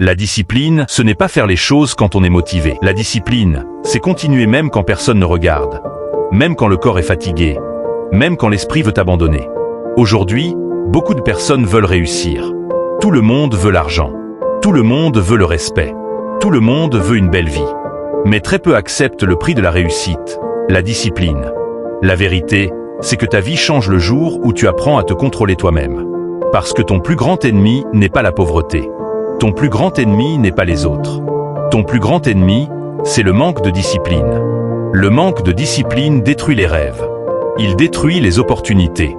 La discipline, ce n'est pas faire les choses quand on est motivé. La discipline, c'est continuer même quand personne ne regarde, même quand le corps est fatigué, même quand l'esprit veut abandonner. Aujourd'hui, beaucoup de personnes veulent réussir. Tout le monde veut l'argent. Tout le monde veut le respect. Tout le monde veut une belle vie. Mais très peu acceptent le prix de la réussite, la discipline. La vérité, c'est que ta vie change le jour où tu apprends à te contrôler toi-même. Parce que ton plus grand ennemi n'est pas la pauvreté. Ton plus grand ennemi n'est pas les autres. Ton plus grand ennemi, c'est le manque de discipline. Le manque de discipline détruit les rêves. Il détruit les opportunités.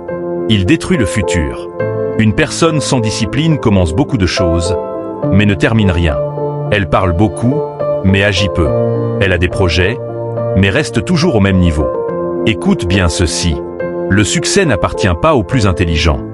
Il détruit le futur. Une personne sans discipline commence beaucoup de choses, mais ne termine rien. Elle parle beaucoup, mais agit peu. Elle a des projets, mais reste toujours au même niveau. Écoute bien ceci. Le succès n'appartient pas aux plus intelligents.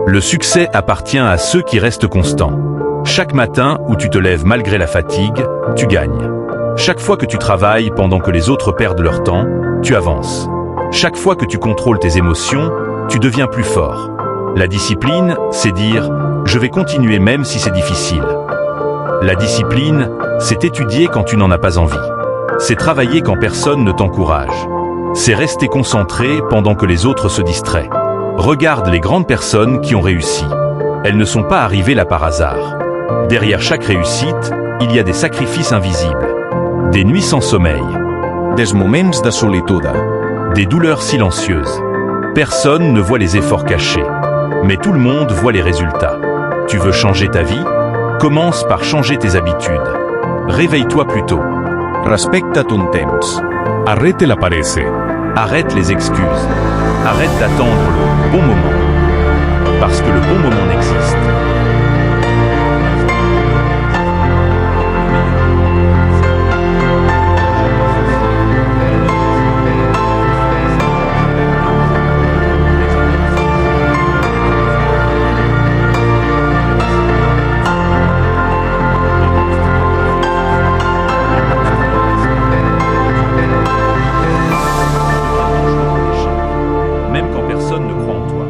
Le succès appartient à ceux qui restent constants. Chaque matin où tu te lèves malgré la fatigue, tu gagnes. Chaque fois que tu travailles pendant que les autres perdent leur temps, tu avances. Chaque fois que tu contrôles tes émotions, tu deviens plus fort. La discipline, c'est dire « je vais continuer même si c'est difficile ». La discipline, c'est étudier quand tu n'en as pas envie. C'est travailler quand personne ne t'encourage. C'est rester concentré pendant que les autres se distraient. Regarde les grandes personnes qui ont réussi. Elles ne sont pas arrivées là par hasard. Derrière chaque réussite, il y a des sacrifices invisibles. Des nuits sans sommeil. Des moments de solitude. Des douleurs silencieuses. Personne ne voit les efforts cachés. Mais tout le monde voit les résultats. Tu veux changer ta vie? Commence par changer tes habitudes. Réveille-toi plus tôt. Respecta ton temps. Arrête la paresse. Arrête les excuses. Arrête d'attendre le bon moment. Parce que le bon moment n'existe. Même quand personne ne croit en toi,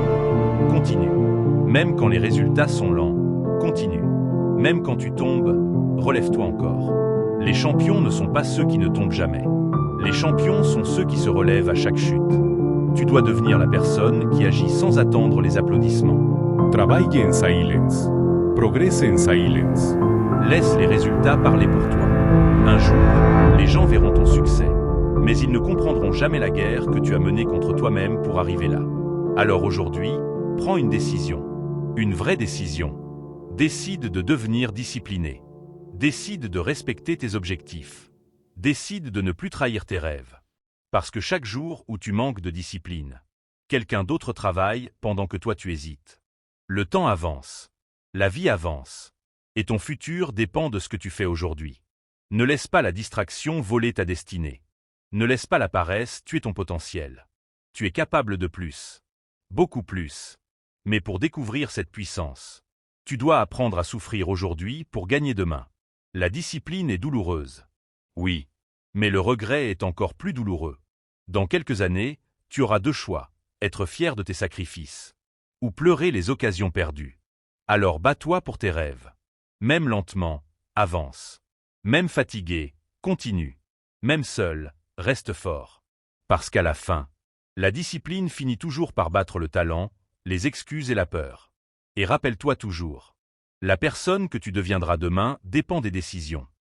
continue. Même quand les résultats sont lents, continue. Même quand tu tombes, relève-toi encore. Les champions ne sont pas ceux qui ne tombent jamais. Les champions sont ceux qui se relèvent à chaque chute. Tu dois devenir la personne qui agit sans attendre les applaudissements. Travaille en silence. Progresse en silence. Laisse les résultats parler pour toi. Un jour, les gens verront ton succès. Mais ils ne comprendront jamais la guerre que tu as menée contre toi-même pour arriver là. Alors aujourd'hui, prends une décision. Une vraie décision. Décide de devenir discipliné. Décide de respecter tes objectifs. Décide de ne plus trahir tes rêves. Parce que chaque jour où tu manques de discipline, quelqu'un d'autre travaille pendant que toi tu hésites. Le temps avance. La vie avance. Et ton futur dépend de ce que tu fais aujourd'hui. Ne laisse pas la distraction voler ta destinée. Ne laisse pas la paresse tuer ton potentiel. Tu es capable de plus. Beaucoup plus. Mais pour découvrir cette puissance, tu dois apprendre à souffrir aujourd'hui pour gagner demain. La discipline est douloureuse. Oui. Mais le regret est encore plus douloureux. Dans quelques années, tu auras deux choix. Être fier de tes sacrifices. Ou pleurer les occasions perdues. Alors bats-toi pour tes rêves. Même lentement, avance. Même fatigué, continue. Même seul, reste fort. Parce qu'à la fin, la discipline finit toujours par battre le talent, les excuses et la peur. Et rappelle-toi toujours, la personne que tu deviendras demain dépend des décisions.